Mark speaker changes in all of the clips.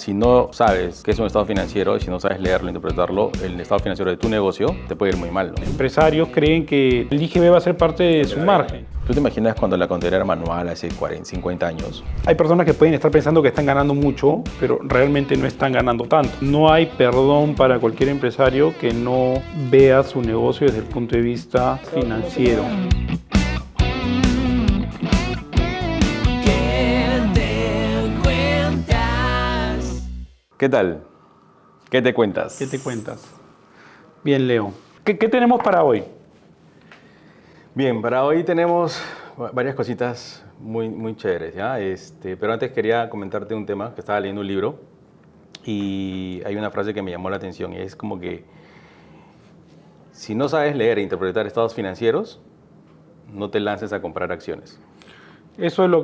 Speaker 1: si no sabes qué es un estado financiero y si no sabes leerlo, interpretarlo, el estado financiero de tu negocio te puede ir muy mal, ¿no?
Speaker 2: Empresarios creen que el IGB va a ser parte de su margen.
Speaker 1: ¿Tú te imaginas cuando la contabilidad era manual hace 40, 50 años?
Speaker 2: Hay personas que pueden estar pensando que están ganando mucho, pero realmente no están ganando tanto. No hay perdón para cualquier empresario que no vea su negocio desde el punto de vista financiero.
Speaker 1: ¿Qué tal? ¿Qué te cuentas?
Speaker 2: ¿Qué te cuentas? Bien, Leo. ¿Qué tenemos para hoy?
Speaker 1: Bien, para hoy tenemos varias cositas muy chéveres, ¿ya? Pero antes quería comentarte un tema, que estaba leyendo un libro y hay una frase que me llamó la atención y es como que si no sabes leer e interpretar estados financieros, no te lances a comprar acciones.
Speaker 2: Eso lo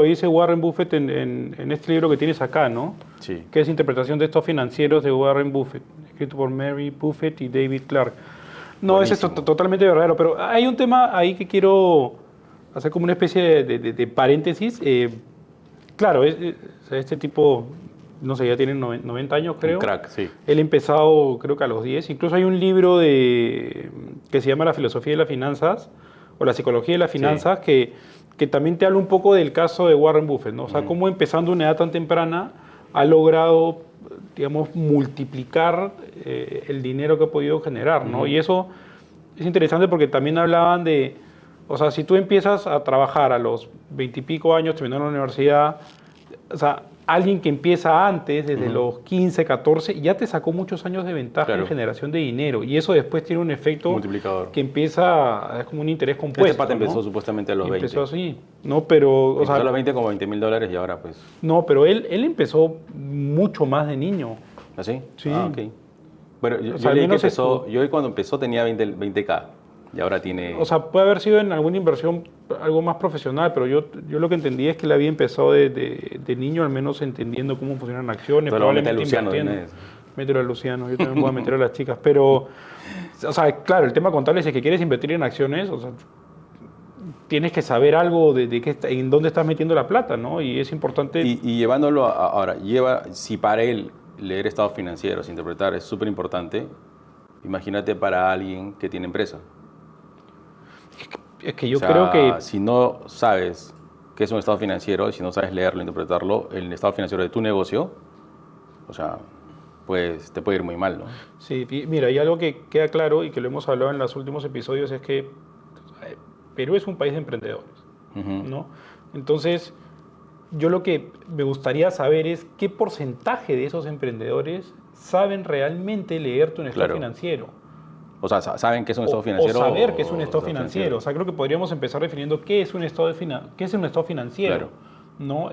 Speaker 2: dice Warren Buffett en este libro que tienes acá, ¿no?
Speaker 1: Sí.
Speaker 2: Que es Interpretación de estados financieros de Warren Buffett, escrito por Mary Buffett y David Clark. No, ese es totalmente verdadero, pero hay un tema ahí que quiero hacer como una especie de paréntesis. Claro, este tipo, no sé, ya tiene 90 años, creo.
Speaker 1: Un crack, sí.
Speaker 2: Él empezó, creo que a los 10. Incluso hay un libro que se llama La filosofía de las finanzas, o la psicología de las finanzas, sí, que también te habla un poco del caso de Warren Buffett, ¿no? O sea, cómo empezando a una edad tan temprana ha logrado, digamos, multiplicar el dinero que ha podido generar, ¿no? Y eso es interesante porque también hablaban de, o sea, si tú empiezas a trabajar a los 20 y pico años, terminando la universidad, o sea, alguien que empieza antes, desde los 15, 14, ya te sacó muchos años de ventaja en generación de dinero. Y eso después tiene un efecto multiplicador que empieza, es como un interés compuesto.
Speaker 1: Este pata empezó supuestamente a los 20.
Speaker 2: Empezó así, ¿no? Pero,
Speaker 1: empezó a los 20 como $20,000 y ahora pues...
Speaker 2: No, pero él empezó mucho más de niño.
Speaker 1: ¿Ah, sí?
Speaker 2: Sí.
Speaker 1: Ah, ok. Bueno, yo cuando empezó tenía 20K. Y ahora tiene...
Speaker 2: O sea, puede haber sido en alguna inversión algo más profesional, pero yo lo que entendí es que él había empezado de niño, al menos entendiendo cómo funcionan acciones.
Speaker 1: Probablemente Luciano.
Speaker 2: Mételo a Luciano, yo también voy a meter a las chicas. Pero, o sea, claro, el tema contable es que quieres invertir en acciones, o sea, tienes que saber algo en dónde estás metiendo la plata, ¿no? Y es importante...
Speaker 1: Y llevándolo ahora, si para él leer estados financieros, interpretar es súper importante, imagínate para alguien que tiene empresa.
Speaker 2: Es que yo creo que...
Speaker 1: Si no sabes qué es un estado financiero, si no sabes leerlo, interpretarlo, el estado financiero de tu negocio, o sea, pues te puede ir muy mal, ¿no?
Speaker 2: Sí, mira, hay algo que queda claro y que lo hemos hablado en los últimos episodios, es que Perú es un país de emprendedores, ¿no? Entonces, yo lo que me gustaría saber es qué porcentaje de esos emprendedores saben realmente leer tu estado financiero.
Speaker 1: O sea, ¿saben qué es un estado financiero?
Speaker 2: O saber qué es un estado financiero. O sea, creo que podríamos empezar definiendo qué es un estado financiero.
Speaker 1: Claro.
Speaker 2: ¿No?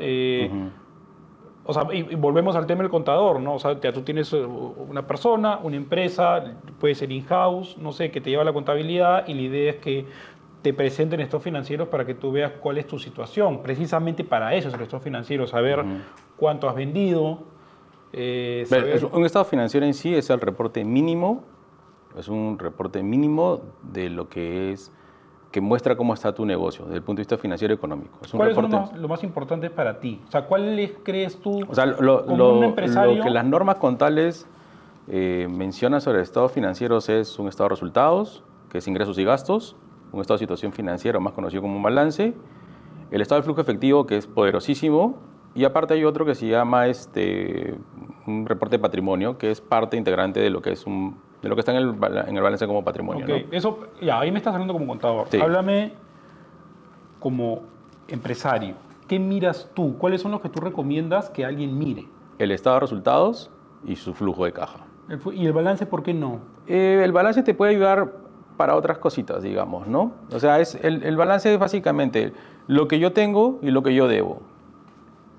Speaker 2: O sea, y volvemos al tema del contador, ¿no? O sea, tú tienes una persona, una empresa, puede ser in-house, no sé, que te lleva la contabilidad y la idea es que te presenten estados financieros para que tú veas cuál es tu situación. Precisamente para eso es el estado financiero, saber cuánto has vendido.
Speaker 1: Un estado financiero en sí es el reporte mínimo. Es un reporte mínimo de lo que muestra cómo está tu negocio desde el punto de vista financiero y económico.
Speaker 2: ¿Cuáles son lo más importante para ti? O sea, ¿cuáles crees tú
Speaker 1: como
Speaker 2: un empresario?
Speaker 1: Lo que las normas contables mencionan sobre estados financieros es un estado de resultados, que es ingresos y gastos, un estado de situación financiera, más conocido como un balance, el estado de flujo efectivo, que es poderosísimo, y aparte hay otro que se llama un reporte de patrimonio, que es parte integrante de lo que es de lo que está en el balance como patrimonio.
Speaker 2: Okay. ¿No? Eso, ya, ahí me estás hablando como contador.
Speaker 1: Sí.
Speaker 2: Háblame como empresario. ¿Qué miras tú? ¿Cuáles son los que tú recomiendas que alguien mire?
Speaker 1: El estado de resultados y su flujo de caja.
Speaker 2: ¿Y el balance por qué no?
Speaker 1: El balance te puede ayudar para otras cositas, digamos, ¿no? O sea, el balance es básicamente lo que yo tengo y lo que yo debo,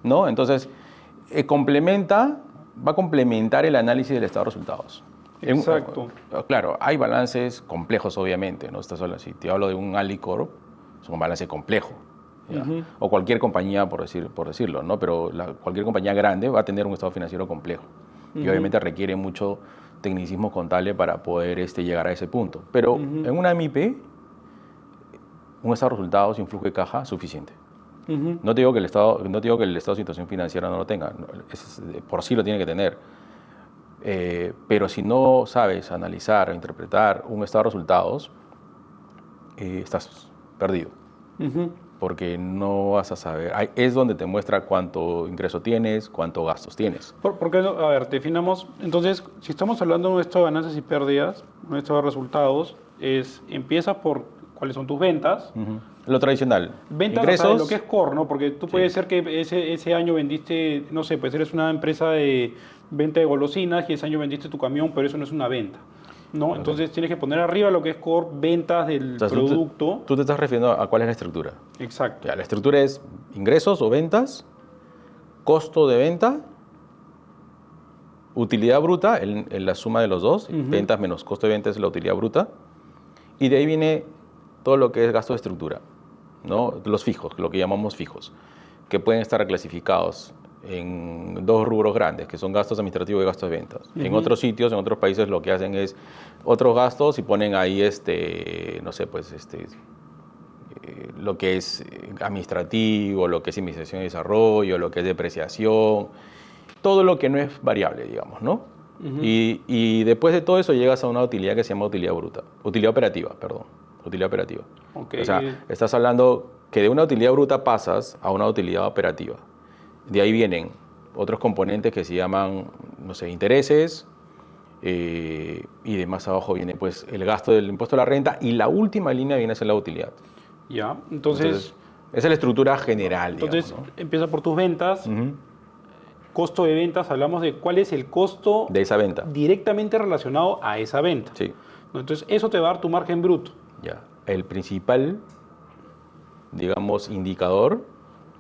Speaker 1: ¿no? Entonces, va a complementar el análisis del estado de resultados.
Speaker 2: Exacto.
Speaker 1: Claro, hay balances complejos, obviamente, ¿no? Si te hablo de un Alicorp, es un balance complejo. O cualquier compañía, por decirlo, ¿no? Pero cualquier compañía grande va a tener un estado financiero complejo. Y obviamente requiere mucho tecnicismo contable para poder llegar a ese punto. Pero en una MIP, un estado de resultados y un flujo de caja suficiente.
Speaker 2: Ujú.
Speaker 1: No te digo que el estado de situación financiera no lo tenga, no, por sí lo tiene que tener. Pero si no sabes analizar o interpretar un estado de resultados, estás perdido,
Speaker 2: Ujú.
Speaker 1: porque no vas a saber. Es donde te muestra cuánto ingreso tienes, cuánto gastos tienes.
Speaker 2: Porque, a ver, definamos, entonces, si estamos hablando de esto de ganancias y pérdidas, de esto de resultados, empieza por cuáles son tus ventas.
Speaker 1: Ujú. Lo tradicional,
Speaker 2: Ventas, o sea, de
Speaker 1: ingresos,
Speaker 2: lo que es core, ¿no? Porque tú puedes
Speaker 1: sí,
Speaker 2: ser que ese año vendiste, no sé, pues eres una empresa de venta de golosinas y ese año vendiste tu camión, pero eso no es una venta, ¿no?
Speaker 1: ok.
Speaker 2: Entonces tienes que poner arriba lo que es core, ventas del
Speaker 1: Entonces,
Speaker 2: producto.
Speaker 1: tú te estás refiriendo a cuál es la estructura.
Speaker 2: Exacto.
Speaker 1: Ya, la estructura es ingresos o ventas, costo de venta, utilidad bruta, en la suma de los dos,
Speaker 2: Ujú.
Speaker 1: ventas menos costo de venta es la utilidad bruta, y de ahí viene todo lo que es gasto de estructura, ¿no? Los fijos, lo que llamamos fijos, que pueden estar clasificados en dos rubros grandes, que son gastos administrativos y gastos de ventas. En
Speaker 2: Ujú.
Speaker 1: otros sitios, en otros países, lo que hacen es otros gastos y ponen ahí, no sé, pues, lo que es administrativo, lo que es investigación y desarrollo, lo que es depreciación, todo lo que no es variable, digamos, ¿no?
Speaker 2: Ujú.
Speaker 1: Y después de todo eso llegas a una utilidad que se llama utilidad bruta, utilidad operativa, perdón, utilidad operativa.
Speaker 2: Ok.
Speaker 1: O sea, estás hablando que de una utilidad bruta pasas a una utilidad operativa. De ahí vienen otros componentes que se llaman, no sé, intereses, y de más abajo viene pues el gasto del impuesto a la renta, y la última línea viene a ser la utilidad.
Speaker 2: Ya,
Speaker 1: Entonces, esa es la estructura general,
Speaker 2: entonces
Speaker 1: digamos,
Speaker 2: empieza por tus ventas.
Speaker 1: ¿no? Ujú.
Speaker 2: Costo de ventas, hablamos de cuál es el costo
Speaker 1: De esa venta,
Speaker 2: directamente relacionado a esa venta,
Speaker 1: sí,
Speaker 2: ¿no? Entonces, eso te va a dar tu margen bruto.
Speaker 1: ya. El principal, digamos, indicador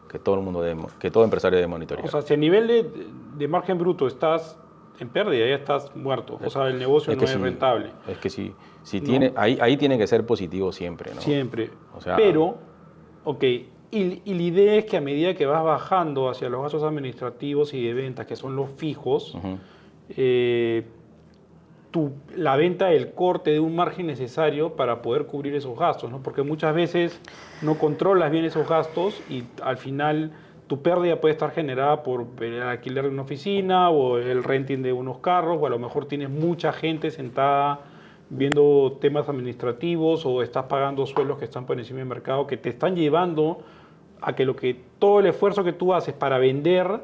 Speaker 1: que todo el mundo que todo empresario debe monitorear.
Speaker 2: O sea, si a nivel de margen bruto estás en pérdida, ya estás muerto. O sea, el negocio
Speaker 1: Es
Speaker 2: no
Speaker 1: que
Speaker 2: es
Speaker 1: sí,
Speaker 2: rentable.
Speaker 1: es que sí, si
Speaker 2: ¿No?
Speaker 1: tiene, ahí tiene que ser positivo siempre, ¿no?
Speaker 2: Siempre.
Speaker 1: O sea,
Speaker 2: Pero, ok, y la idea es que a medida que vas bajando hacia los gastos administrativos y de ventas, que son los fijos,
Speaker 1: ujú,
Speaker 2: eh, la venta del corte de un margen necesario para poder cubrir esos gastos, ¿no? Porque muchas veces no controlas bien esos gastos y al final tu pérdida puede estar generada por el alquiler de una oficina o el renting de unos carros, o a lo mejor tienes mucha gente sentada viendo temas administrativos o estás pagando sueldos que están por encima del mercado que te están llevando a que todo el esfuerzo que tú haces para vender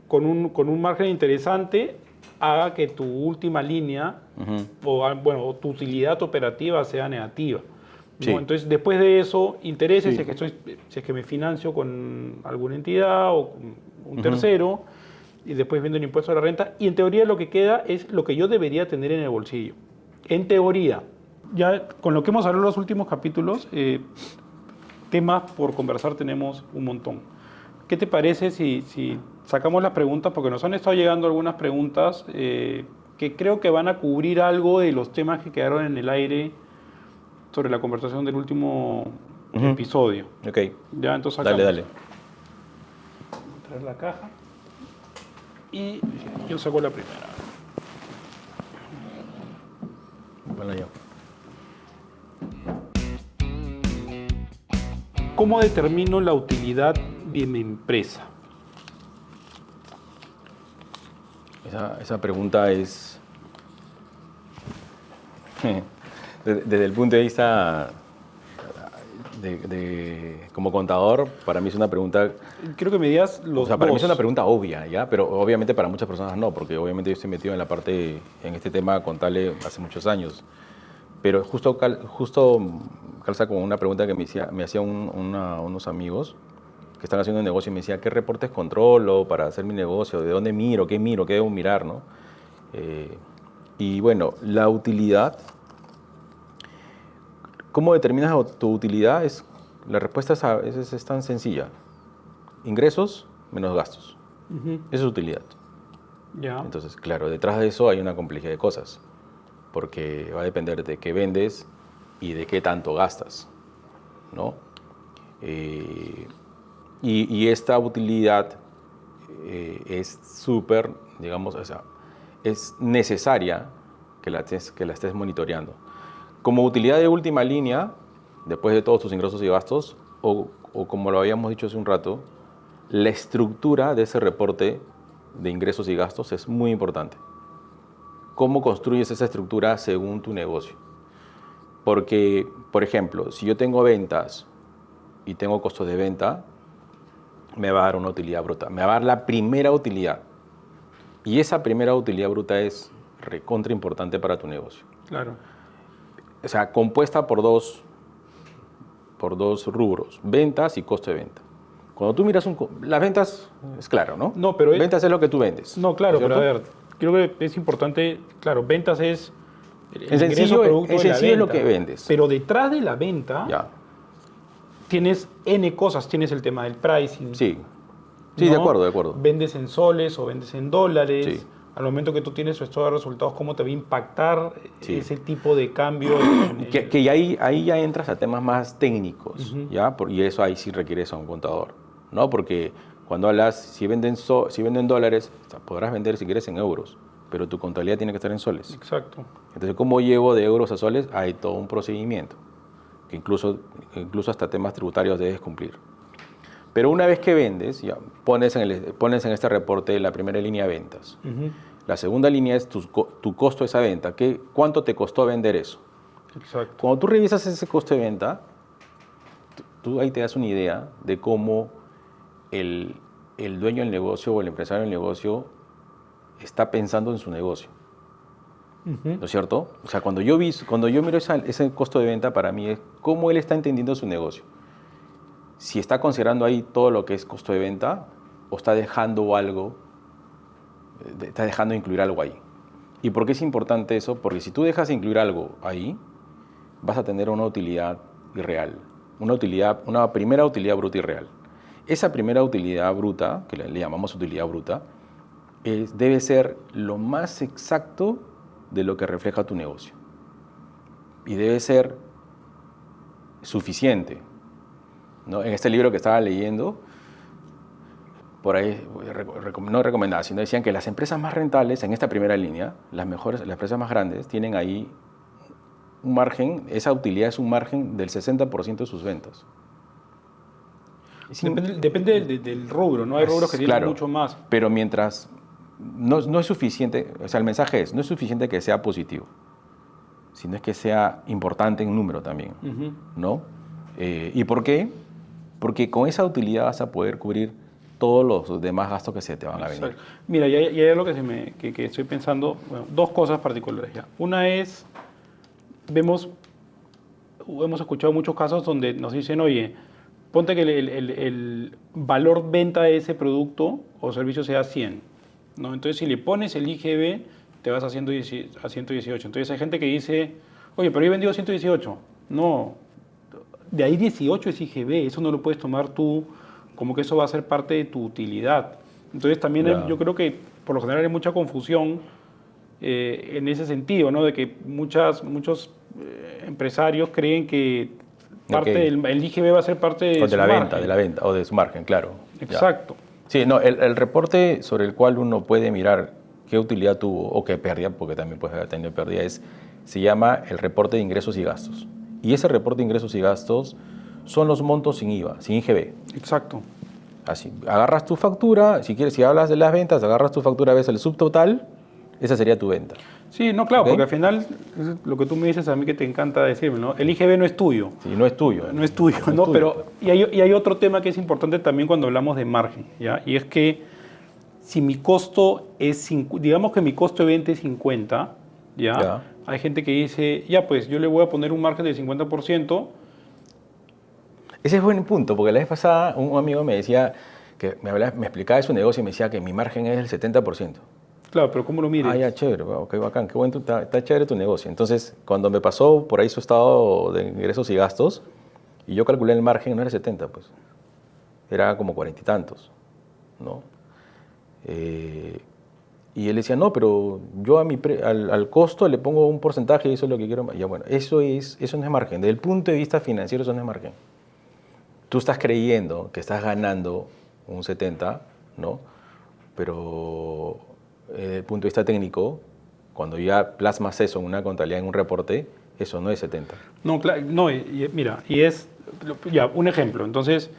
Speaker 2: con un margen interesante haga que tu última línea
Speaker 1: ujú.
Speaker 2: o tu utilidad operativa sea negativa, ¿no?
Speaker 1: Sí.
Speaker 2: Entonces, después de eso, intereses,
Speaker 1: Sí.
Speaker 2: si es que me financio con alguna entidad o con un tercero, y después viendo el impuesto a la renta, y en teoría lo que queda es lo que yo debería tener en el bolsillo. En teoría. Ya con lo que hemos hablado en los últimos capítulos, temas por conversar tenemos un montón. ¿Qué te parece si sacamos las preguntas? Porque nos han estado llegando algunas preguntas que creo que van a cubrir algo de los temas que quedaron en el aire sobre la conversación del último
Speaker 1: Ujú.
Speaker 2: episodio.
Speaker 1: Ok,
Speaker 2: Ya, entonces
Speaker 1: dale,
Speaker 2: sacamos.
Speaker 1: dale.
Speaker 2: Voy a traer la caja. Y yo saco la primera.
Speaker 1: Bueno, yo.
Speaker 2: ¿Cómo determino la utilidad de mi empresa?
Speaker 1: Esa pregunta es, desde el punto de vista como contador, para mí es una pregunta,
Speaker 2: Quiero que me digas los
Speaker 1: o sea, para mí es
Speaker 2: dos.
Speaker 1: una pregunta obvia, ¿ya? Pero obviamente para muchas personas no, porque obviamente yo estoy metido en la parte, en este tema contable hace muchos años. Pero justo calza con una pregunta que me hacían unos amigos que están haciendo un negocio y me decía, ¿qué reportes controlo para hacer mi negocio? ¿De dónde miro? ¿Qué debo mirar? ¿No? Y bueno, la utilidad, ¿cómo determinas tu utilidad? La respuesta es tan sencilla. Ingresos menos gastos.
Speaker 2: Ujú.
Speaker 1: Esa es utilidad.
Speaker 2: Ya.
Speaker 1: Entonces, claro, detrás de eso hay una complejidad de cosas, porque va a depender de qué vendes y de qué tanto gastas, ¿no? Y esta utilidad es súper, digamos, o sea, es necesaria que la estés monitoreando. Como utilidad de última línea, después de todos tus ingresos y gastos, o como lo habíamos dicho hace un rato, la estructura de ese reporte de ingresos y gastos es muy importante. ¿Cómo construyes esa estructura según tu negocio? Porque, por ejemplo, si yo tengo ventas y tengo costos de venta, me va a dar una utilidad bruta. Me va a dar la primera utilidad. Y esa primera utilidad bruta es recontra importante para tu negocio.
Speaker 2: Claro.
Speaker 1: O sea, compuesta por dos rubros, ventas y costo de venta. Cuando tú miras las ventas, es claro, ¿no?
Speaker 2: No, pero
Speaker 1: ventas es lo que tú vendes.
Speaker 2: No, claro,
Speaker 1: ¿cierto?
Speaker 2: pero a ver, creo que es importante, claro, ventas es el
Speaker 1: En sencillo,
Speaker 2: producto
Speaker 1: en
Speaker 2: de la
Speaker 1: sencillo es lo
Speaker 2: venta,
Speaker 1: que vendes.
Speaker 2: Pero detrás de la venta
Speaker 1: Ya.
Speaker 2: tienes N cosas, tienes el tema del pricing.
Speaker 1: Sí, sí,
Speaker 2: ¿no?
Speaker 1: de acuerdo.
Speaker 2: Vendes en soles o vendes en dólares.
Speaker 1: Sí.
Speaker 2: Al momento que tú tienes tu estado de resultados, ¿cómo te va a impactar
Speaker 1: Sí.
Speaker 2: ese tipo de cambio?
Speaker 1: Que ahí ya entras a temas más técnicos, ¿ya? Y eso ahí sí requieres a un contador, ¿no? Porque cuando hablas, si venden dólares, o sea, podrás vender si quieres en euros, pero tu contabilidad tiene que estar en soles.
Speaker 2: Exacto.
Speaker 1: Entonces, ¿cómo llevo de euros a soles? Hay todo un procedimiento, que incluso hasta temas tributarios debes cumplir. Pero una vez que vendes, ya pones en este reporte la primera línea de ventas. La segunda línea es tu costo de esa venta. ¿Cuánto te costó vender eso?
Speaker 2: Exacto.
Speaker 1: Cuando tú revisas ese costo de venta, tú ahí te das una idea de cómo el dueño del negocio o el empresario del negocio está pensando en su negocio. ¿No es cierto? O sea, cuando yo miro ese costo de venta, para mí es cómo él está entendiendo su negocio. Si está considerando ahí todo lo que es costo de venta o está dejando incluir algo ahí. ¿Y por qué es importante eso? Porque si tú dejas de incluir algo ahí, vas a tener una utilidad irreal, una primera utilidad bruta irreal. Esa primera utilidad bruta, que le llamamos utilidad bruta, debe ser lo más exacto de lo que refleja tu negocio. Y debe ser suficiente, ¿no? En este libro que estaba leyendo, por ahí, no recomendaba, sino decían que las empresas más rentables, en esta primera línea, las empresas más grandes, tienen ahí un margen, esa utilidad es un margen del 60% de sus ventas.
Speaker 2: Depende del rubro, ¿no? Hay rubros que tienen mucho más.
Speaker 1: Pero mientras no es suficiente, o sea, el mensaje no es suficiente que sea positivo, sino es que sea importante en número también, ¿no? ¿Y por qué? Porque con esa utilidad vas a poder cubrir todos los demás gastos que se te van a venir.
Speaker 2: Exacto. Mira, y hay algo que estoy pensando, bueno, dos cosas particulares ya. Una es, hemos escuchado muchos casos donde nos dicen, oye, ponte que el valor venta de ese producto o servicio sea 100, ¿no? Entonces, si le pones el IGB, te vas a 118. Entonces, hay gente que dice, oye, pero yo he vendido 118. No, de ahí 18 es IGB, eso no lo puedes tomar tú como que eso va a ser parte de tu utilidad. Entonces, también yo creo que por lo general hay mucha confusión en ese sentido, ¿no? De que muchos empresarios creen que el IGB va a ser parte de su margen.
Speaker 1: De la venta o de su margen, claro.
Speaker 2: Exacto.
Speaker 1: Ya. Sí, no, el reporte sobre el cual uno puede mirar qué utilidad tuvo o qué pérdida, porque también puede haber tenido pérdida, se llama el reporte de ingresos y gastos. Y ese reporte de ingresos y gastos son los montos sin IVA, sin IGB.
Speaker 2: Exacto.
Speaker 1: Así, agarras tu factura, si hablas de las ventas, agarras tu factura, ves el subtotal, esa sería tu venta.
Speaker 2: Sí, no, claro,
Speaker 1: ¿Okay?
Speaker 2: porque al final, lo que tú me dices a mí que te encanta decirme, ¿no? El IGB no es tuyo.
Speaker 1: Sí, no es tuyo.
Speaker 2: No es tuyo, ¿no?
Speaker 1: Tuyo.
Speaker 2: Pero, y hay otro tema que es importante también cuando hablamos de margen, ¿ya? Y es que si mi costo es, digamos que mi costo de venta es 50, ¿ya? Hay gente que dice, ya pues, yo le voy a poner un margen del 50%.
Speaker 1: Ese es buen punto, porque la vez pasada un amigo me decía, que me explicaba de su negocio y me decía que mi margen es el 70%.
Speaker 2: Claro, pero ¿cómo lo mides?
Speaker 1: Ah, ya, chévere, wow, qué bacán, qué bueno, está chévere tu negocio. Entonces, cuando me pasó por ahí su estado de ingresos y gastos, y yo calculé el margen, no era 70, pues, era como 40 y tantos, ¿no? Y él decía, no, pero yo al costo le pongo un porcentaje y eso es lo que quiero. Ya, bueno, eso no es margen. Desde el punto de vista financiero, eso no es margen. Tú estás creyendo que estás ganando un 70, ¿no? Pero desde el punto de vista técnico, cuando ya plasmas eso en una contabilidad, en un reporte, eso no es 70.
Speaker 2: No, claro, no, mira, y es Ya, un ejemplo. Entonces,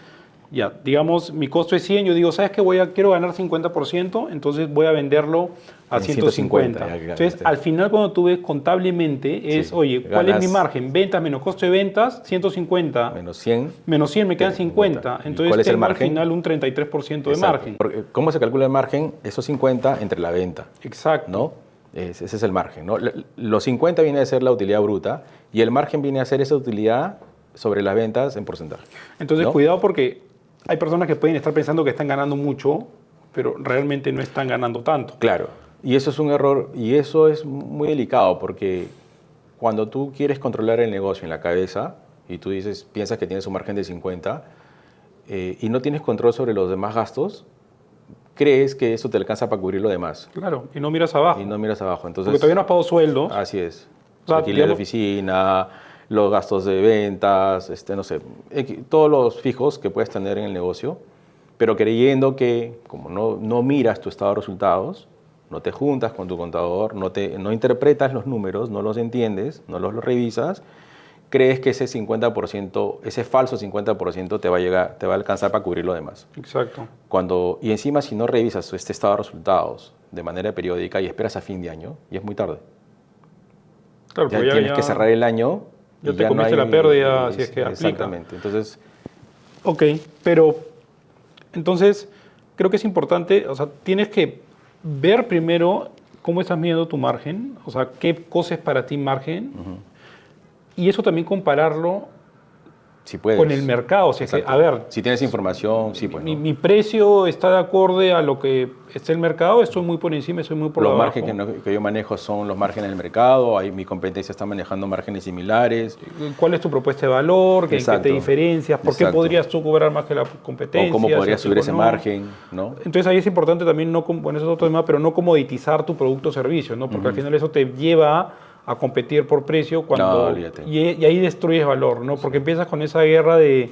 Speaker 2: ya, digamos, mi costo es 100, yo digo, ¿sabes qué? Quiero ganar 50%, entonces voy a venderlo a
Speaker 1: En
Speaker 2: 150.
Speaker 1: 150, ya,
Speaker 2: Entonces, al final, cuando tú ves contablemente, es,
Speaker 1: Sí,
Speaker 2: oye, ¿cuál es mi
Speaker 1: ganas
Speaker 2: margen? Ventas menos costo de ventas, 150.
Speaker 1: menos 100.
Speaker 2: Menos 100 me quedan
Speaker 1: Tienes
Speaker 2: 50.
Speaker 1: 50. ¿Y
Speaker 2: Entonces,
Speaker 1: cuál es el
Speaker 2: tengo al
Speaker 1: margen?
Speaker 2: final un 33% de
Speaker 1: Exacto.
Speaker 2: margen.
Speaker 1: Porque, ¿cómo se calcula el margen? Esos 50 entre la venta,
Speaker 2: Exacto.
Speaker 1: ¿no? Ese es el margen, ¿no? Los 50 viene a ser la utilidad bruta y el margen viene a ser esa utilidad sobre las ventas en porcentaje.
Speaker 2: Entonces,
Speaker 1: ¿no?
Speaker 2: cuidado porque hay personas que pueden estar pensando que están ganando mucho, pero realmente no están ganando tanto.
Speaker 1: Claro, y eso es un error y eso es muy delicado porque cuando tú quieres controlar el negocio en la cabeza y tú piensas que tienes un margen de 50 y no tienes control sobre los demás gastos, crees que eso te alcanza para cubrir lo demás
Speaker 2: Claro, y no miras abajo.
Speaker 1: y no miras abajo. Entonces,
Speaker 2: Porque todavía no has pagado sueldos.
Speaker 1: así es.
Speaker 2: O sea,
Speaker 1: Alquiler de
Speaker 2: digamos-
Speaker 1: oficina, los gastos de ventas, no sé, todos los fijos que puedes tener en el negocio, pero creyendo que como no miras tu estado de resultados, no te juntas con tu contador, no interpretas los números, no los entiendes, no los revisas, crees que ese 50%, ese falso 50% te va a alcanzar para cubrir lo demás.
Speaker 2: Exacto.
Speaker 1: Y encima si no revisas este estado de resultados de manera periódica y esperas a fin de año, ya es muy tarde.
Speaker 2: Claro,
Speaker 1: Ya
Speaker 2: porque
Speaker 1: tienes que cerrar el año.
Speaker 2: ya
Speaker 1: y
Speaker 2: te
Speaker 1: no
Speaker 2: comiste
Speaker 1: hay-
Speaker 2: la pérdida si es que aplica.
Speaker 1: Exactamente. Entonces,
Speaker 2: Ok, pero entonces creo que es importante, o sea, tienes que ver primero cómo estás midiendo tu margen, o sea, qué cosa es para ti margen, y eso también compararlo
Speaker 1: si puedes.
Speaker 2: con el mercado. O sea, que,
Speaker 1: Exacto.
Speaker 2: a ver,
Speaker 1: Si tienes información, sí, pues.
Speaker 2: mi,
Speaker 1: ¿no?
Speaker 2: mi precio está de acorde a lo que está el mercado, estoy muy por encima, estoy muy por
Speaker 1: Los
Speaker 2: abajo.
Speaker 1: márgenes que yo manejo son los márgenes del mercado. Ahí mi competencia está manejando márgenes similares.
Speaker 2: ¿Cuál es tu propuesta de valor? ¿En qué
Speaker 1: Exacto.
Speaker 2: te diferencias? ¿Por qué
Speaker 1: Exacto.
Speaker 2: podrías tú cobrar más que la competencia?
Speaker 1: O cómo podrías
Speaker 2: Si
Speaker 1: subir
Speaker 2: o
Speaker 1: ese
Speaker 2: no?
Speaker 1: margen, ¿no?
Speaker 2: Entonces ahí es importante también, bueno, eso es otro tema, pero no comoditizar tu producto o servicio, ¿no? Porque al final eso te lleva a competir por precio
Speaker 1: No,
Speaker 2: cuando
Speaker 1: olvídate.
Speaker 2: y ahí destruyes valor, ¿no? Porque empiezas con esa guerra de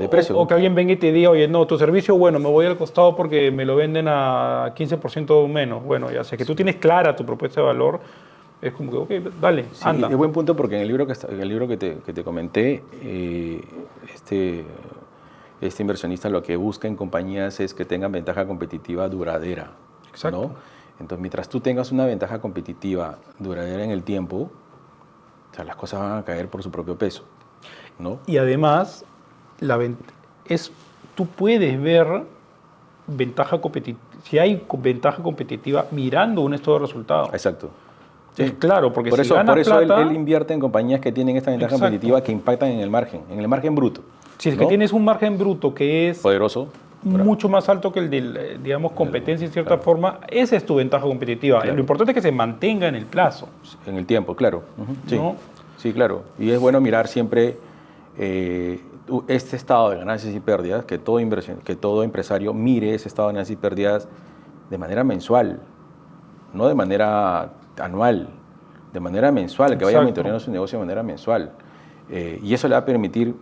Speaker 1: precio.
Speaker 2: o que alguien venga y te diga, oye, no, tu servicio, bueno, me voy al costado porque me lo venden a 15% menos. Bueno, ya sé que tú tienes clara tu propuesta de valor, es como que, ok, dale,
Speaker 1: Sí,
Speaker 2: anda.
Speaker 1: es buen punto porque en el libro que te comenté, este inversionista lo que busca en compañías es que tengan ventaja competitiva duradera.
Speaker 2: Exacto.
Speaker 1: ¿no? Entonces, mientras tú tengas una ventaja competitiva duradera en el tiempo, o sea, las cosas van a caer por su propio peso, ¿no?
Speaker 2: Y además, tú puedes ver ventaja competitiva, si hay ventaja competitiva mirando un estado de resultados.
Speaker 1: Exacto.
Speaker 2: Es claro, porque
Speaker 1: por
Speaker 2: si
Speaker 1: eso,
Speaker 2: ganas
Speaker 1: por eso
Speaker 2: plata,
Speaker 1: él invierte en compañías que tienen esta ventaja
Speaker 2: Exacto.
Speaker 1: competitiva que impactan en el margen bruto.
Speaker 2: si es
Speaker 1: ¿no?
Speaker 2: que tienes un margen bruto que es
Speaker 1: Poderoso.
Speaker 2: mucho más alto que el de, digamos, competencia en cierta
Speaker 1: claro.
Speaker 2: forma, esa es tu ventaja competitiva.
Speaker 1: Claro.
Speaker 2: Lo importante es que se mantenga en el plazo.
Speaker 1: En el tiempo, claro. Ujú, sí.
Speaker 2: ¿no?
Speaker 1: Sí, claro. Y es bueno mirar siempre este estado de ganancias y pérdidas, que todo empresario mire ese estado de ganancias y pérdidas de manera mensual, no de manera anual, de manera mensual, que vaya
Speaker 2: Exacto.
Speaker 1: monitoreando su negocio de manera mensual. Y eso le va a permitir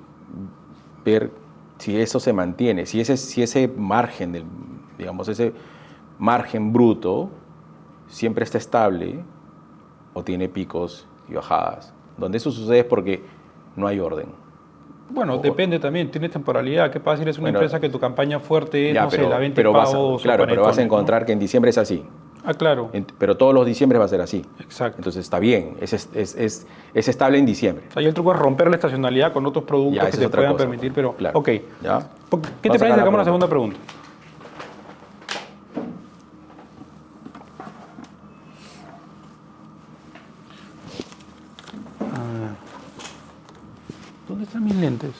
Speaker 1: ver si eso se mantiene, si ese margen, digamos, ese margen bruto siempre está estable o tiene picos y bajadas. Donde eso sucede es porque no hay orden.
Speaker 2: Bueno, depende también, tienes temporalidad. ¿Qué pasa si eres una
Speaker 1: Bueno,
Speaker 2: empresa que tu campaña fuerte es,
Speaker 1: Ya,
Speaker 2: no sé, la venta de
Speaker 1: pero
Speaker 2: pavos
Speaker 1: claro,
Speaker 2: o
Speaker 1: pero vas a
Speaker 2: panetones,
Speaker 1: encontrar
Speaker 2: ¿no?
Speaker 1: que en diciembre es así.
Speaker 2: Ah, claro.
Speaker 1: Pero todos los diciembre va a ser así.
Speaker 2: Exacto.
Speaker 1: Entonces está bien, es estable en diciembre.
Speaker 2: O sea, y el truco es romper la estacionalidad con otros productos
Speaker 1: Ya,
Speaker 2: que
Speaker 1: esa
Speaker 2: te
Speaker 1: es otra
Speaker 2: puedan
Speaker 1: cosa,
Speaker 2: permitir, pero...
Speaker 1: claro.
Speaker 2: Ok.
Speaker 1: ¿Ya?
Speaker 2: ¿Qué te
Speaker 1: Vamos a
Speaker 2: parece?
Speaker 1: sacar la
Speaker 2: Hagamos la segunda
Speaker 1: pregunta.
Speaker 2: pregunta. ¿Dónde están mis lentes?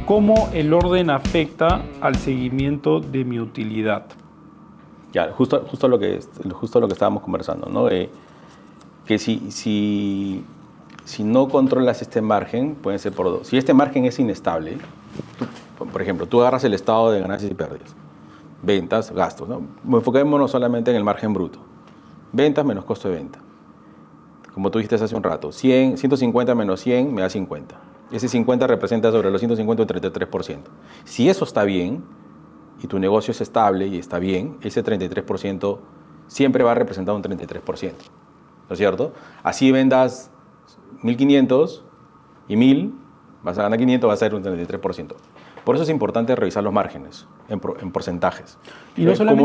Speaker 2: ¿Cómo el orden afecta al seguimiento de mi utilidad?
Speaker 1: Ya, justo lo que estábamos conversando, ¿no? Que si no controlas este margen, pueden ser por dos. Si este margen es inestable, por ejemplo, tú agarras el estado de ganancias y pérdidas, ventas, gastos, ¿no? Enfoquémonos solamente en el margen bruto. Ventas menos costo de venta. Como tú dijiste hace un rato, 150 menos 100 me da 50. Ese 50 representa sobre los 150 un 33%. Si eso está bien y tu negocio es estable y está bien, ese 33% siempre va a representar un 33%. ¿No es cierto? Así vendas 1.500 y 1.000, vas a ganar 500, va a ser un 33%. Por eso es importante revisar los márgenes en porcentajes.
Speaker 2: Y no solamente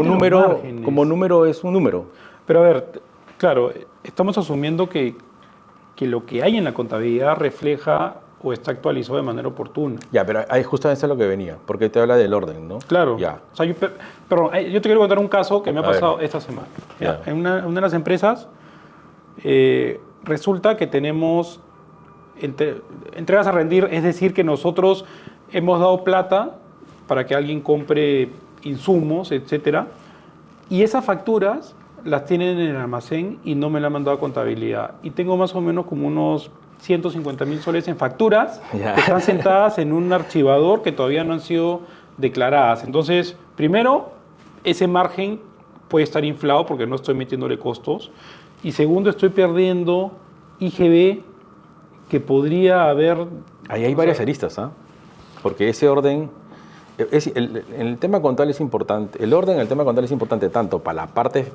Speaker 1: como número es un número.
Speaker 2: Pero a ver, claro, estamos asumiendo que lo que hay en la contabilidad refleja o está actualizado de manera oportuna.
Speaker 1: Ya, pero ahí justamente es lo que venía, porque te habla del orden, ¿no?
Speaker 2: Claro.
Speaker 1: Ya.
Speaker 2: O sea, yo te quiero contar un caso que me ha pasado esta semana.
Speaker 1: Ya.
Speaker 2: En una de las empresas resulta que tenemos entregas a rendir, es decir, que nosotros hemos dado plata para que alguien compre insumos, etcétera, y esas facturas las tienen en el almacén y no me la han mandado a contabilidad. Y tengo más o menos como unos 150.000 soles en facturas que están sentadas en un archivador que todavía no han sido declaradas. Entonces, primero, ese margen puede estar inflado porque no estoy metiéndole costos. Y segundo, estoy perdiendo IGB que podría haber...
Speaker 1: Ahí hay varias aristas, ¿ah? Porque ese orden... el tema contable es importante. El orden en el tema contable es importante tanto para la parte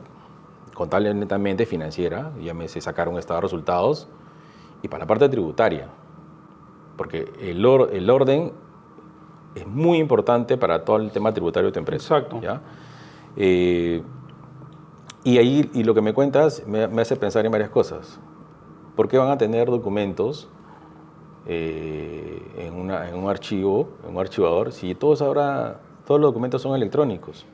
Speaker 1: contable netamente financiera, llámese sacar un estado de resultados, y para la parte tributaria. Porque el orden es muy importante para todo el tema tributario de tu empresa.
Speaker 2: Exacto.
Speaker 1: ¿Ya? Y lo que me cuentas me hace pensar en varias cosas. ¿Por qué van a tener documentos en un archivo, en un archivador, si todos los documentos son electrónicos?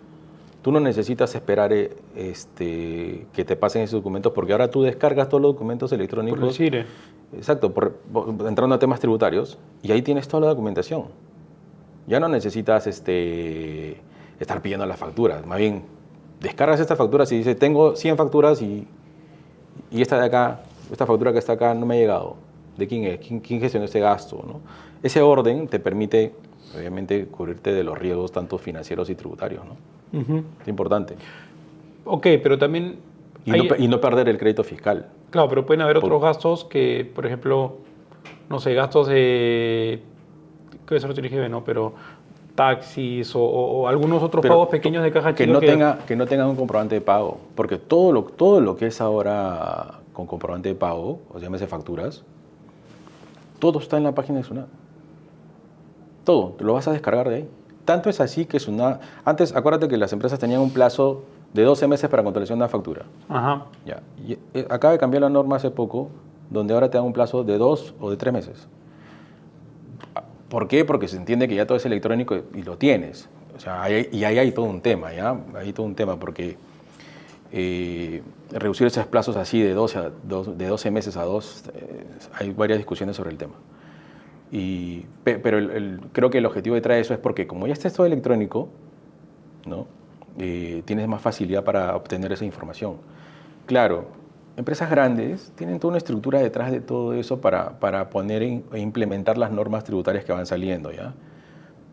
Speaker 1: Tú no necesitas esperar que te pasen esos documentos, porque ahora tú descargas todos los documentos electrónicos.
Speaker 2: Por decir,
Speaker 1: Exacto, entrando a temas tributarios, y ahí tienes toda la documentación. Ya no necesitas estar pidiendo las facturas, más bien descargas estas facturas y dices, tengo 100 facturas y esta de acá, esta factura que está acá no me ha llegado. ¿De quién es? ¿Quién gestionó este gasto? ¿No? Ese orden te permite, obviamente, cubrirte de los riesgos tanto financieros y tributarios, ¿no? Es importante.
Speaker 2: Ok, pero también...
Speaker 1: Y no perder el crédito fiscal.
Speaker 2: Claro, pero pueden haber otros gastos que, por ejemplo, no sé, gastos de... ¿Qué es eso no IGB, no? Pero taxis o algunos otros pagos pequeños de caja chica
Speaker 1: que no tengan un comprobante de pago. Porque todo lo que es ahora con comprobante de pago, o llámese facturas, todo está en la página de SUNAT. Todo, te lo vas a descargar de ahí. Tanto es así que SUNAT... Antes, acuérdate que las empresas tenían un plazo de 12 meses para controlación de una factura.
Speaker 2: Ajá.
Speaker 1: Ya. Y acaba de cambiar la norma hace poco, donde ahora te dan un plazo de 2 o de 3 meses. ¿Por qué? Porque se entiende que ya todo es electrónico y lo tienes. O sea, ahí hay todo un tema, ¿ya? Hay todo un tema, porque reducir esos plazos así de 12 meses a 2, hay varias discusiones sobre el tema. Pero creo que el objetivo detrás de eso es porque como ya está todo electrónico, ¿no? Tienes más facilidad para obtener esa información. Claro, empresas grandes tienen toda una estructura detrás de todo eso para poner e implementar las normas tributarias que van saliendo, ¿ya?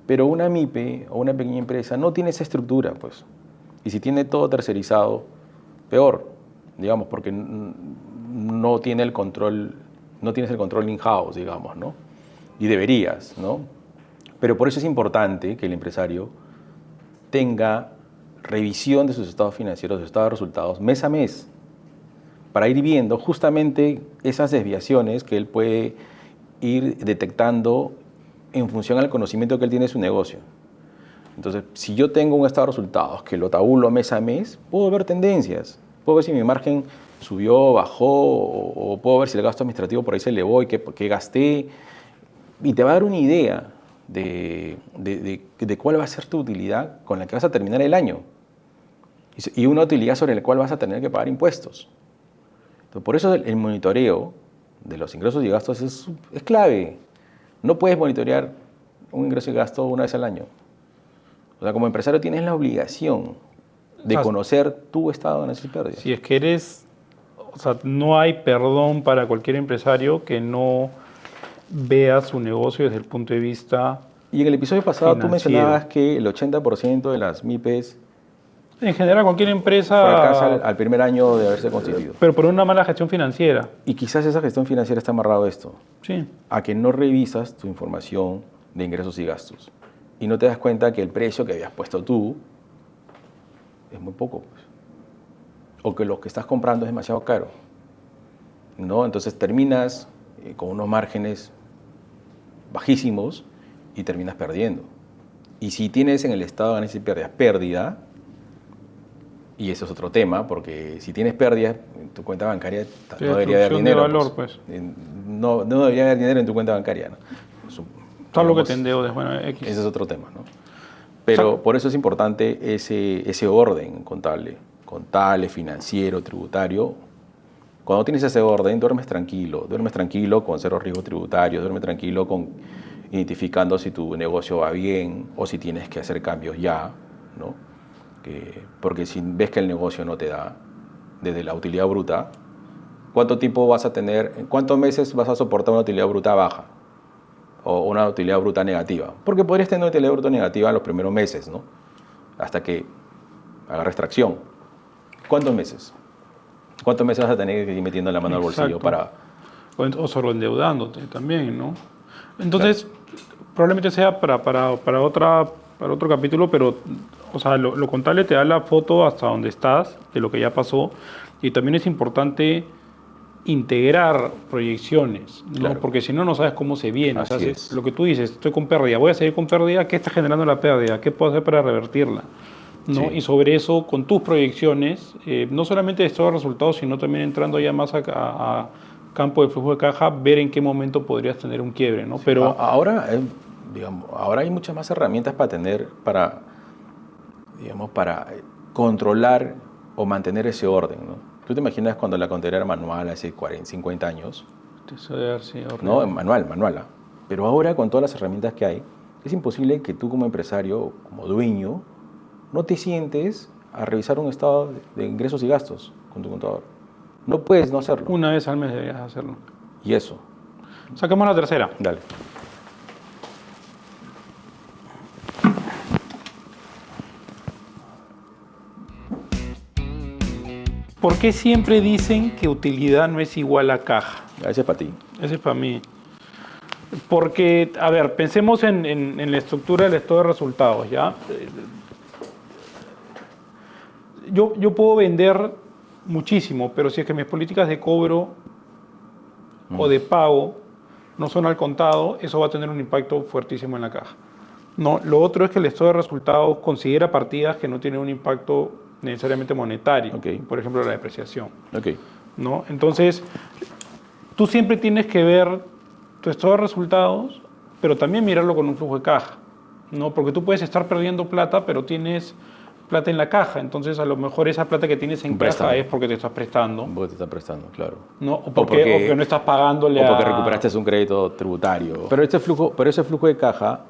Speaker 1: Pero una MIPE o una pequeña empresa no tiene esa estructura, pues. Y si tiene todo tercerizado, peor, digamos, porque no tiene el control, no tienes el control in-house, digamos, ¿no? Y deberías, ¿no? Pero por eso es importante que el empresario tenga revisión de sus estados financieros, de sus estados de resultados, mes a mes, para ir viendo justamente esas desviaciones que él puede ir detectando en función al conocimiento que él tiene de su negocio. Entonces, si yo tengo un estado de resultados que lo tabulo mes a mes, puedo ver tendencias, puedo ver si mi margen subió, bajó, o puedo ver si el gasto administrativo por ahí se elevó y qué gasté, y te va a dar una idea de cuál va a ser tu utilidad con la que vas a terminar el año, y una utilidad sobre la cual vas a tener que pagar impuestos. Entonces, por eso el monitoreo de los ingresos y gastos es clave. No puedes monitorear un ingreso y gasto una vez al año. O sea, como empresario tienes la obligación de conocer tu estado de ganancias y pérdidas.
Speaker 2: Si es que o sea, no hay perdón para cualquier empresario que no vea su negocio desde el punto de vista
Speaker 1: Y en el episodio pasado
Speaker 2: financiero.
Speaker 1: Tú mencionabas que el 80% de las MIPES
Speaker 2: en general cualquier empresa
Speaker 1: fracasa al primer año de haberse constituido.
Speaker 2: pero por una mala gestión financiera.
Speaker 1: Y quizás esa gestión financiera está amarrado a esto,
Speaker 2: Sí.
Speaker 1: a que no revisas tu información de ingresos y gastos y no te das cuenta que el precio que habías puesto tú es muy poco, pues. O que lo que estás comprando es demasiado caro, ¿no? Entonces terminas con unos márgenes bajísimos y terminas perdiendo. Y si tienes en el estado de ganancias y pérdidas pérdida, y eso es otro tema, porque si tienes pérdidas en tu cuenta bancaria, no debería haber dinero.
Speaker 2: De valor, pues.
Speaker 1: No debería haber dinero en tu cuenta bancaria, ¿no?
Speaker 2: Todo lo que te endeudes, bueno, X.
Speaker 1: Ese es otro tema, ¿no? Pero por eso es importante ese orden contable, financiero, tributario. Cuando tienes ese orden, duermes tranquilo con cero riesgo tributario, duermes tranquilo con identificando si tu negocio va bien o si tienes que hacer cambios ya, ¿no? Porque si ves que el negocio no te da desde la utilidad bruta, ¿cuánto tiempo vas a tener, en cuántos meses vas a soportar una utilidad bruta baja o una utilidad bruta negativa? Porque podrías tener una utilidad bruta negativa en los primeros meses, ¿no? Hasta que agarres tracción. ¿Cuántos meses? ¿Cuántos meses vas a tener que ir metiendo la mano al bolsillo para...?
Speaker 2: O solo endeudándote también, ¿no? Entonces, probablemente sea para otro capítulo, pero, o sea, lo contable te da la foto hasta donde estás, de lo que ya pasó, y también es importante integrar proyecciones, ¿no?
Speaker 1: Claro.
Speaker 2: Porque si no, no sabes cómo se viene.
Speaker 1: Así
Speaker 2: o sea,
Speaker 1: es.
Speaker 2: lo que tú dices, estoy con pérdida, voy a seguir con pérdida, ¿qué está generando la pérdida? ¿Qué puedo hacer para revertirla? ¿No?
Speaker 1: Sí.
Speaker 2: Y sobre eso, con tus proyecciones, no solamente de estos resultados, sino también entrando ya más a campo de flujo de caja, ver en qué momento podrías tener un quiebre, ¿no? Pero
Speaker 1: ahora, ahora hay muchas más herramientas para controlar o mantener ese orden, ¿no? Tú te imaginas cuando la contabilidad era manual hace 40, 50 años,
Speaker 2: eso debe haber sido horrible.
Speaker 1: ¿no? Manual. Pero ahora con todas las herramientas que hay, es imposible que tú como empresario, como dueño, no te sientes a revisar un estado de ingresos y gastos con tu contador. No puedes no hacerlo.
Speaker 2: Una vez al mes deberías hacerlo.
Speaker 1: Y eso.
Speaker 2: Sacamos la tercera.
Speaker 1: Dale.
Speaker 2: ¿Por qué siempre dicen que utilidad no es igual a caja?
Speaker 1: Ese es para ti.
Speaker 2: Ese es para mí. Porque, a ver, pensemos en la estructura del estado de resultados, ¿ya? Yo puedo vender muchísimo, pero si es que mis políticas de cobro o de pago no son al contado, eso va a tener un impacto fuertísimo en la caja. No, lo otro es que el estado de resultados considera partidas que no tienen un impacto necesariamente monetario,
Speaker 1: Okay.
Speaker 2: por ejemplo la depreciación.
Speaker 1: Ok.
Speaker 2: ¿No? Entonces, tú siempre tienes que ver tu estado de resultados, pero también mirarlo con un flujo de caja, ¿no? Porque tú puedes estar perdiendo plata, pero tienes plata en la caja, entonces a lo mejor esa plata que tienes en caja es porque te estás prestando,
Speaker 1: Porque te está prestando, claro.
Speaker 2: ¿no? O porque no estás pagándole
Speaker 1: o porque recuperaste un crédito tributario. Pero ese flujo de caja,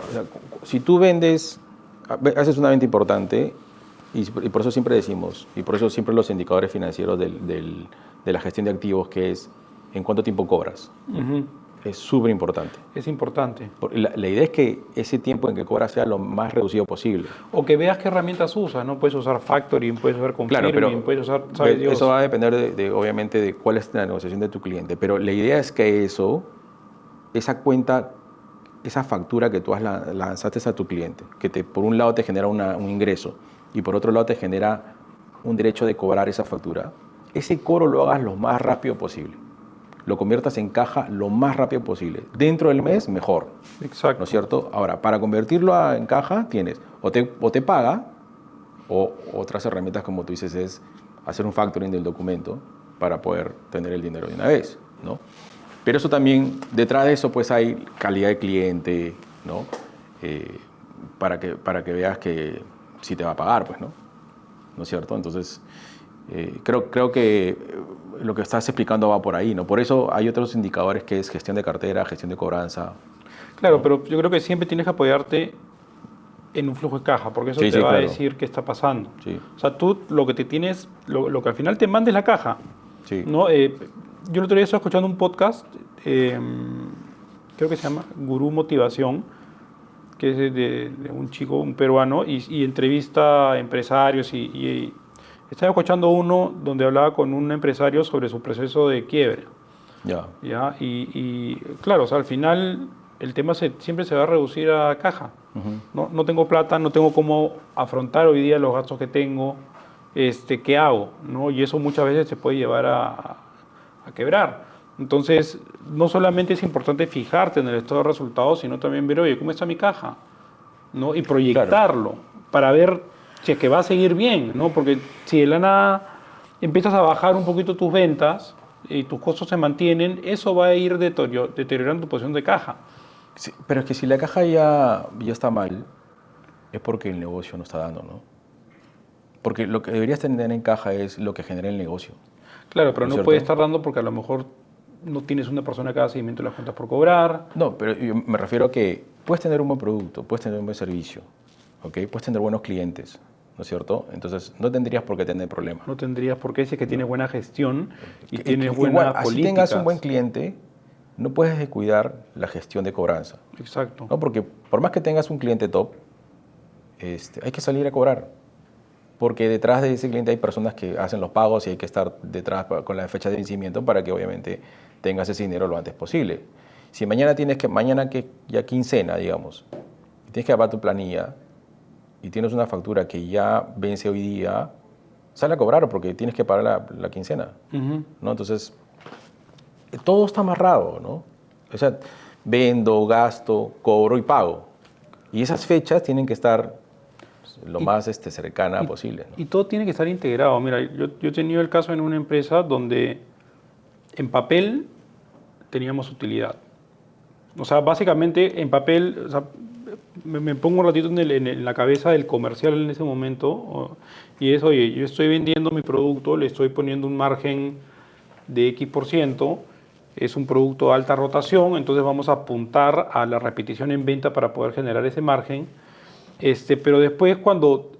Speaker 1: o sea, si tú vendes, haces una venta importante, y por eso siempre decimos, y por eso siempre los indicadores financieros de la gestión de activos, que es en cuánto tiempo cobras.
Speaker 2: Uh-huh.
Speaker 1: Es súper importante.
Speaker 2: Es importante.
Speaker 1: La idea es que ese tiempo en que cobras sea lo más reducido posible.
Speaker 2: O que veas qué herramientas usas, ¿no? Puedes usar factoring, puedes usar confirming,
Speaker 1: Claro,
Speaker 2: puedes usar, ¿sabes Dios?
Speaker 1: Eso va a depender obviamente de cuál es la negociación de tu cliente, pero la idea es que esa cuenta, esa factura que tú lanzaste a tu cliente, que por un lado te genera un ingreso y por otro lado te genera un derecho de cobrar esa factura, ese cobro lo hagas lo más rápido posible. Lo conviertas en caja lo más rápido posible. Dentro del mes, mejor.
Speaker 2: Exacto.
Speaker 1: ¿No es cierto? Ahora, para convertirlo en caja, tienes o te paga, o otras herramientas, como tú dices, es hacer un factoring del documento para poder tener el dinero de una vez, ¿no? Pero eso también, detrás de eso, pues hay calidad de cliente, ¿no? Para que veas que sí te va a pagar, pues, ¿no? ¿No es cierto? Entonces, creo que lo que estás explicando va por ahí, ¿no? Por eso hay otros indicadores que es gestión de cartera, gestión de cobranza.
Speaker 2: Claro,
Speaker 1: ¿no?
Speaker 2: pero yo creo que siempre tienes que apoyarte en un flujo de caja, porque eso te va a decir qué está pasando.
Speaker 1: Sí.
Speaker 2: O sea, tú lo que te tienes, lo que al final te manda es la caja.
Speaker 1: Sí.
Speaker 2: ¿No? Yo el otro día estaba escuchando un podcast, creo que se llama Gurú Motivación, que es de un chico, un peruano, y entrevista a empresarios y estaba escuchando uno donde hablaba con un empresario sobre su proceso de quiebre. ¿Ya? Y claro, o sea, al final el tema siempre se va a reducir a caja. Uh-huh. No tengo plata, no tengo cómo afrontar hoy día los gastos que tengo, ¿qué hago? ¿No? Y eso muchas veces se puede llevar a quebrar. Entonces, no solamente es importante fijarte en el estado de resultados, sino también ver, oye, ¿cómo está mi caja? ¿No? Y proyectarlo para ver si es que va a seguir bien, ¿no? Porque si de la nada empiezas a bajar un poquito tus ventas y tus costos se mantienen, eso va a ir deteriorando tu posición de caja.
Speaker 1: Sí, pero es que si la caja ya está mal, es porque el negocio no está dando, ¿no? Porque lo que deberías tener en caja es lo que genera el negocio.
Speaker 2: Claro, pero
Speaker 1: ¿No es
Speaker 2: no
Speaker 1: cierto?
Speaker 2: puede estar dando porque a lo mejor no tienes una persona que haga seguimiento de las cuentas por cobrar.
Speaker 1: No, pero yo me refiero a que puedes tener un buen producto, puedes tener un buen servicio, ¿ok? Puedes tener buenos clientes, ¿no es cierto? Entonces, no tendrías por qué tener problemas.
Speaker 2: No tendrías por qué, si es que tienes buena gestión y
Speaker 1: Que-
Speaker 2: tienes
Speaker 1: igual,
Speaker 2: buenas
Speaker 1: así
Speaker 2: políticas.
Speaker 1: tengas un buen cliente, no puedes descuidar la gestión de cobranza,
Speaker 2: Exacto.
Speaker 1: ¿no? Porque por más que tengas un cliente top, hay que salir a cobrar. Porque detrás de ese cliente hay personas que hacen los pagos y hay que estar detrás con la fecha de vencimiento para que obviamente tengas ese dinero lo antes posible. Si mañana ya quincena, digamos, y tienes que pagar tu planilla y tienes una factura que ya vence hoy día, sale a cobrar porque tienes que pagar la quincena,
Speaker 2: Ujú.
Speaker 1: ¿no? Entonces, todo está amarrado, ¿no? O sea, vendo, gasto, cobro y pago. Y esas fechas tienen que estar lo más cercana posible, ¿no?
Speaker 2: Y todo tiene que estar integrado. Mira, yo he tenido el caso en una empresa donde en papel teníamos utilidad. O sea, básicamente en papel, o sea, me pongo un ratito en la cabeza del comercial en ese momento y es, oye, yo estoy vendiendo mi producto, le estoy poniendo un margen de X%, es un producto de alta rotación, entonces vamos a apuntar a la repetición en venta para poder generar ese margen. Pero después, cuando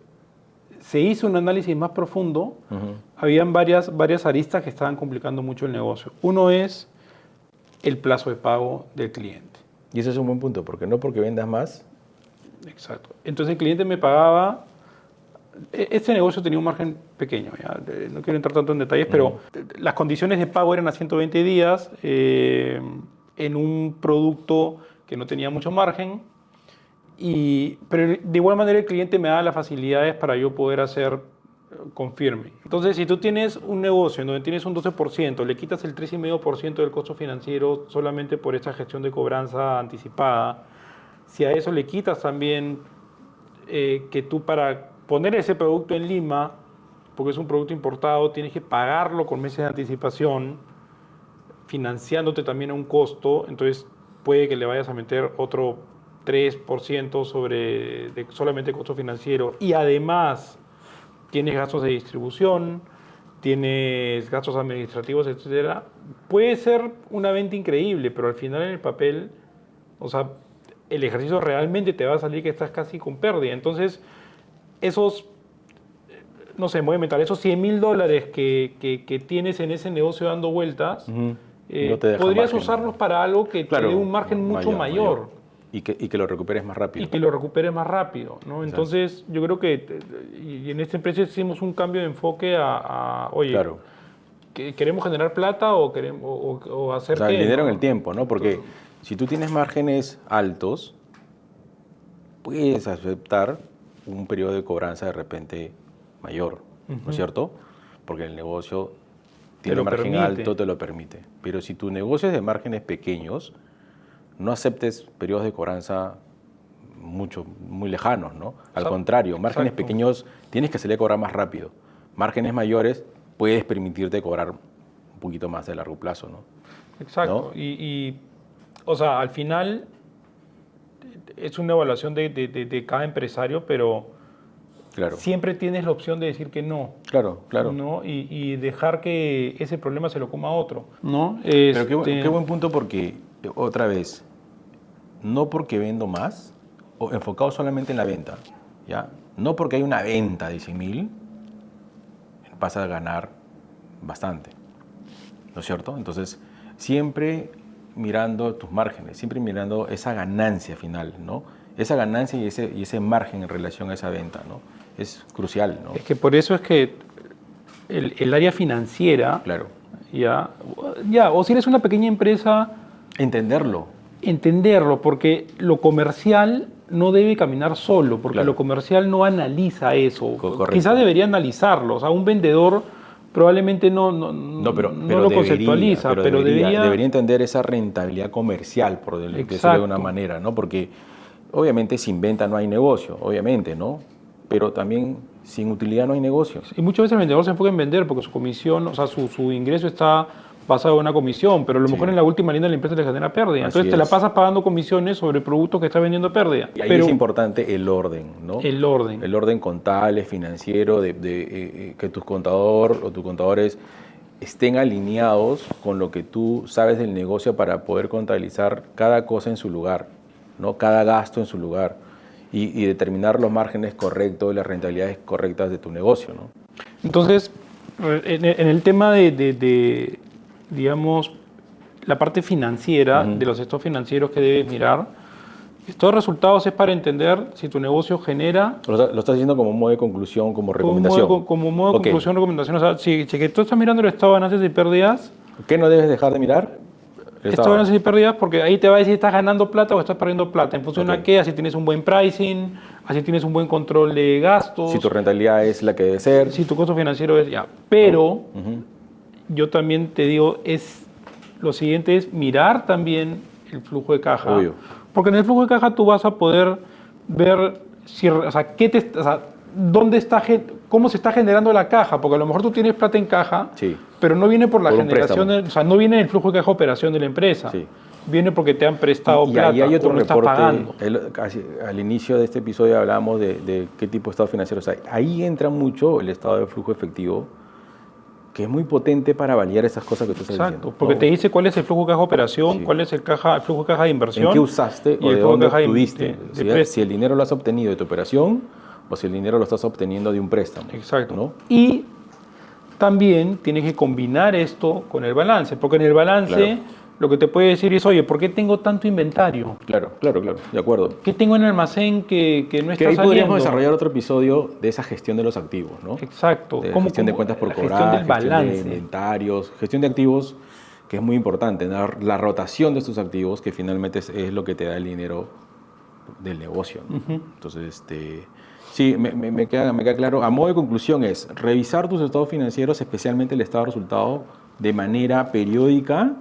Speaker 2: se hizo un análisis más profundo, habían varias aristas que estaban complicando mucho el negocio. Uno es el plazo de pago del cliente.
Speaker 1: Y ese es un buen punto, porque no porque vendas más.
Speaker 2: Exacto. Entonces el cliente me pagaba. Este negocio tenía un margen pequeño, ¿ya? No quiero entrar tanto en detalles, pero las condiciones de pago eran a 120 días en un producto que no tenía mucho margen. Pero de igual manera el cliente me da las facilidades para yo poder hacer confirme. Entonces, si tú tienes un negocio en donde tienes un 12%, le quitas el 3,5% del costo financiero solamente por esta gestión de cobranza anticipada, si a eso le quitas también que tú para poner ese producto en Lima, porque es un producto importado, tienes que pagarlo con meses de anticipación, financiándote también a un costo, entonces puede que le vayas a meter otro 3% de solamente costo financiero y además tienes gastos de distribución, tienes gastos administrativos, etcétera. Puede ser una venta increíble, pero al final en el papel, o sea, el ejercicio realmente te va a salir que estás casi con pérdida. Entonces, esos, no sé, me voy a inventar, esos $100,000 que tienes en ese negocio dando vueltas,
Speaker 1: No te deja
Speaker 2: podrías
Speaker 1: margen.
Speaker 2: usarlos para algo que te dé un margen mucho mayor.
Speaker 1: Y que lo recuperes más rápido.
Speaker 2: Y que lo recuperes más rápido, ¿no? Entonces, yo creo que y en esta empresa hicimos un cambio de enfoque oye,
Speaker 1: Claro.
Speaker 2: ¿queremos generar plata o queremos o hacer
Speaker 1: O sea,
Speaker 2: qué?
Speaker 1: el dinero
Speaker 2: ¿no?
Speaker 1: en el tiempo, ¿no? Porque si tú tienes márgenes altos, puedes aceptar un periodo de cobranza de repente mayor, ¿no es cierto? Porque el negocio tiene
Speaker 2: lo
Speaker 1: margen
Speaker 2: permite.
Speaker 1: alto, te lo permite. Pero si tu negocio es de márgenes pequeños, no aceptes periodos de cobranza muy lejanos, ¿no? Al contrario, márgenes
Speaker 2: exacto.
Speaker 1: pequeños tienes que salir a cobrar más rápido. Márgenes mayores puedes permitirte cobrar un poquito más de largo plazo, ¿no?
Speaker 2: Exacto.
Speaker 1: ¿No?
Speaker 2: O sea, al final es una evaluación de cada empresario, pero
Speaker 1: Claro,
Speaker 2: siempre tienes la opción de decir que no.
Speaker 1: claro, claro.
Speaker 2: ¿No? Y dejar que ese problema se lo coma otro, ¿no?
Speaker 1: Pero qué buen punto porque, otra vez, no porque vendo más, o enfocado solamente en la venta, ¿ya? No porque hay una venta de 100,000, vas a ganar bastante, ¿no es cierto? Entonces, siempre mirando tus márgenes, siempre mirando esa ganancia final, ¿no? Esa ganancia y ese margen en relación a esa venta, ¿no? Es crucial, ¿no?
Speaker 2: Es que por eso es que el área financiera,
Speaker 1: Claro.
Speaker 2: o si eres una pequeña empresa,
Speaker 1: Entenderlo.
Speaker 2: entenderlo, porque lo comercial no debe caminar solo, porque
Speaker 1: Claro.
Speaker 2: lo comercial no analiza eso.
Speaker 1: Correcto.
Speaker 2: Quizás debería analizarlo. O sea, un vendedor probablemente no
Speaker 1: pero
Speaker 2: lo conceptualiza, pero
Speaker 1: debería entender esa rentabilidad comercial, por decirlo de una manera, ¿no? Porque obviamente sin venta no hay negocio, obviamente, ¿no? Pero también sin utilidad no hay negocio.
Speaker 2: Y muchas veces el vendedor se enfoca en vender porque su comisión, o sea, su ingreso está basado en una comisión, pero a lo mejor en la última línea de la empresa le genera pérdida. Entonces te la pasas pagando comisiones sobre productos que estás vendiendo pérdida.
Speaker 1: Y ahí es importante el orden, ¿no?
Speaker 2: El orden.
Speaker 1: El orden contable, financiero, que tus contador o tus contadores estén alineados con lo que tú sabes del negocio para poder contabilizar cada cosa en su lugar, ¿no? Cada gasto en su lugar y determinar los márgenes correctos y las rentabilidades correctas de tu negocio, ¿no?
Speaker 2: Entonces, en el tema de digamos, la parte financiera de los estados financieros que debes mirar, estos resultados es para entender si tu negocio genera...
Speaker 1: Lo estás diciendo como modo de conclusión, como recomendación.
Speaker 2: Como modo de conclusión, recomendación. O sea, si que tú estás mirando el estado de ganancias y pérdidas...
Speaker 1: ¿Qué no debes dejar de mirar?
Speaker 2: Estado de ganancias y pérdidas, porque ahí te va a decir si estás ganando plata o estás perdiendo plata. En función a qué, así tienes un buen pricing, así tienes un buen control de gastos.
Speaker 1: Si tu rentabilidad es la que debe ser.
Speaker 2: Si tu costo financiero es ya. Pero yo también te digo, lo siguiente es mirar también el flujo de caja.
Speaker 1: Obvio.
Speaker 2: Porque en el flujo de caja tú vas a poder ver cómo se está generando la caja, porque a lo mejor tú tienes plata en caja, pero no viene por la generación, no viene en el flujo de caja operación de la empresa. Sí. Viene porque te han prestado plata
Speaker 1: y hay otro
Speaker 2: o no
Speaker 1: reporte,
Speaker 2: estás pagando.
Speaker 1: Al inicio de este episodio hablábamos de qué tipo de estados financieros hay. Ahí entra mucho el estado de flujo efectivo, que es muy potente para validar esas cosas que tú estás diciendo.
Speaker 2: Exacto, porque te dice cuál es el flujo de caja de operación, cuál es el flujo de caja de inversión.
Speaker 1: ¿En qué usaste o de dónde obtuviste? Si el dinero lo has obtenido de tu operación o si el dinero lo estás obteniendo de un préstamo.
Speaker 2: Exacto.
Speaker 1: ¿No?
Speaker 2: Y también tienes que combinar esto con el balance, porque en el balance lo que te puede decir es, oye, ¿por qué tengo tanto inventario?
Speaker 1: Claro, de acuerdo.
Speaker 2: ¿Qué tengo en el almacén que no está saliendo?
Speaker 1: Podríamos desarrollar otro episodio de esa gestión de los activos, ¿no?
Speaker 2: Exacto.
Speaker 1: De gestión de cuentas por cobrar, gestión de inventarios, gestión de activos, que es muy importante, la rotación de estos activos, que finalmente es lo que te da el dinero del negocio, ¿no? Entonces, sí, me queda claro. A modo de conclusión es revisar tus estados financieros, especialmente el estado de resultado, de manera periódica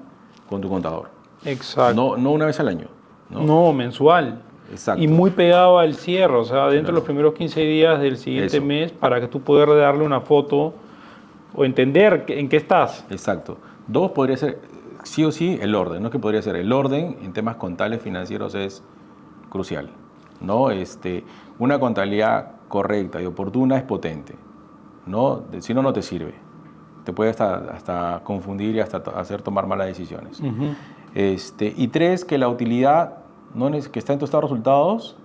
Speaker 1: con tu contador.
Speaker 2: Exacto.
Speaker 1: No una vez al año.
Speaker 2: No, mensual.
Speaker 1: Exacto.
Speaker 2: Y muy pegado al cierre, o sea, dentro de los primeros 15 días del siguiente mes, para que tú puedas darle una foto o entender en qué estás.
Speaker 1: Exacto. 2, podría ser sí o sí el orden, ¿no? Que podría ser el orden en temas contables financieros es crucial, ¿no? Una contabilidad correcta y oportuna es potente, ¿no? Si no, no te sirve. Te puede hasta confundir y hasta hacer tomar malas decisiones. Y 3, que la utilidad que está en tu estado de resultados,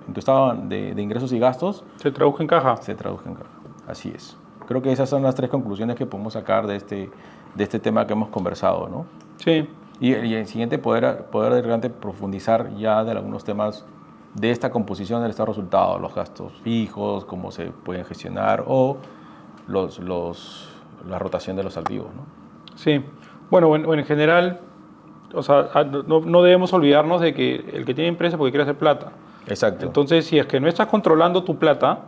Speaker 1: en tu estado de ingresos y gastos,
Speaker 2: se traduzca en caja.
Speaker 1: Se traduzca en caja, así es. Creo que esas son las 3 conclusiones que podemos sacar de este tema que hemos conversado, ¿no?
Speaker 2: Sí.
Speaker 1: Y el siguiente, poder de repente profundizar ya de algunos temas de esta composición del estado de resultados, los gastos fijos, cómo se pueden gestionar o la rotación de los activos, ¿no?
Speaker 2: Sí. Bueno, en general, o sea, no debemos olvidarnos de que el que tiene empresa porque quiere hacer plata.
Speaker 1: Exacto.
Speaker 2: Entonces, si es que no estás controlando tu plata...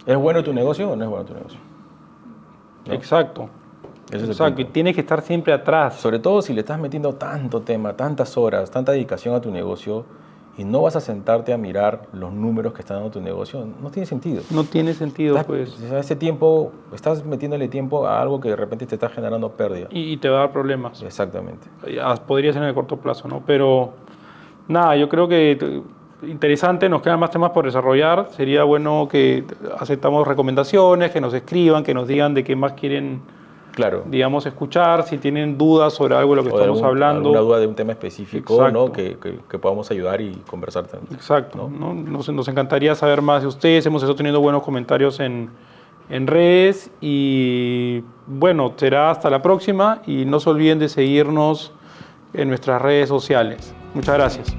Speaker 1: ¿Es bueno tu negocio o no es bueno tu negocio? ¿No?
Speaker 2: Exacto.
Speaker 1: Exacto.
Speaker 2: Y tienes que estar siempre atrás.
Speaker 1: Sobre todo si le estás metiendo tanto tema, tantas horas, tanta dedicación a tu negocio y no vas a sentarte a mirar los números que está dando tu negocio, no tiene sentido.
Speaker 2: No tiene sentido, pues.
Speaker 1: Ese tiempo, estás metiéndole tiempo a algo que de repente te está generando pérdida.
Speaker 2: Y te va a dar problemas.
Speaker 1: Exactamente.
Speaker 2: Podría ser en el corto plazo, ¿no? Pero, nada, yo creo que interesante, nos quedan más temas por desarrollar. Sería bueno que aceptamos recomendaciones, que nos escriban, que nos digan de qué más quieren...
Speaker 1: Claro.
Speaker 2: Digamos, escuchar, si tienen dudas sobre algo de lo que estamos hablando.
Speaker 1: Alguna duda de un tema específico, ¿no? que podamos ayudar y conversar también.
Speaker 2: Exacto. ¿no? Nos encantaría saber más de ustedes. Hemos estado teniendo buenos comentarios en redes. Y bueno, será hasta la próxima. Y no se olviden de seguirnos en nuestras redes sociales. Muchas gracias.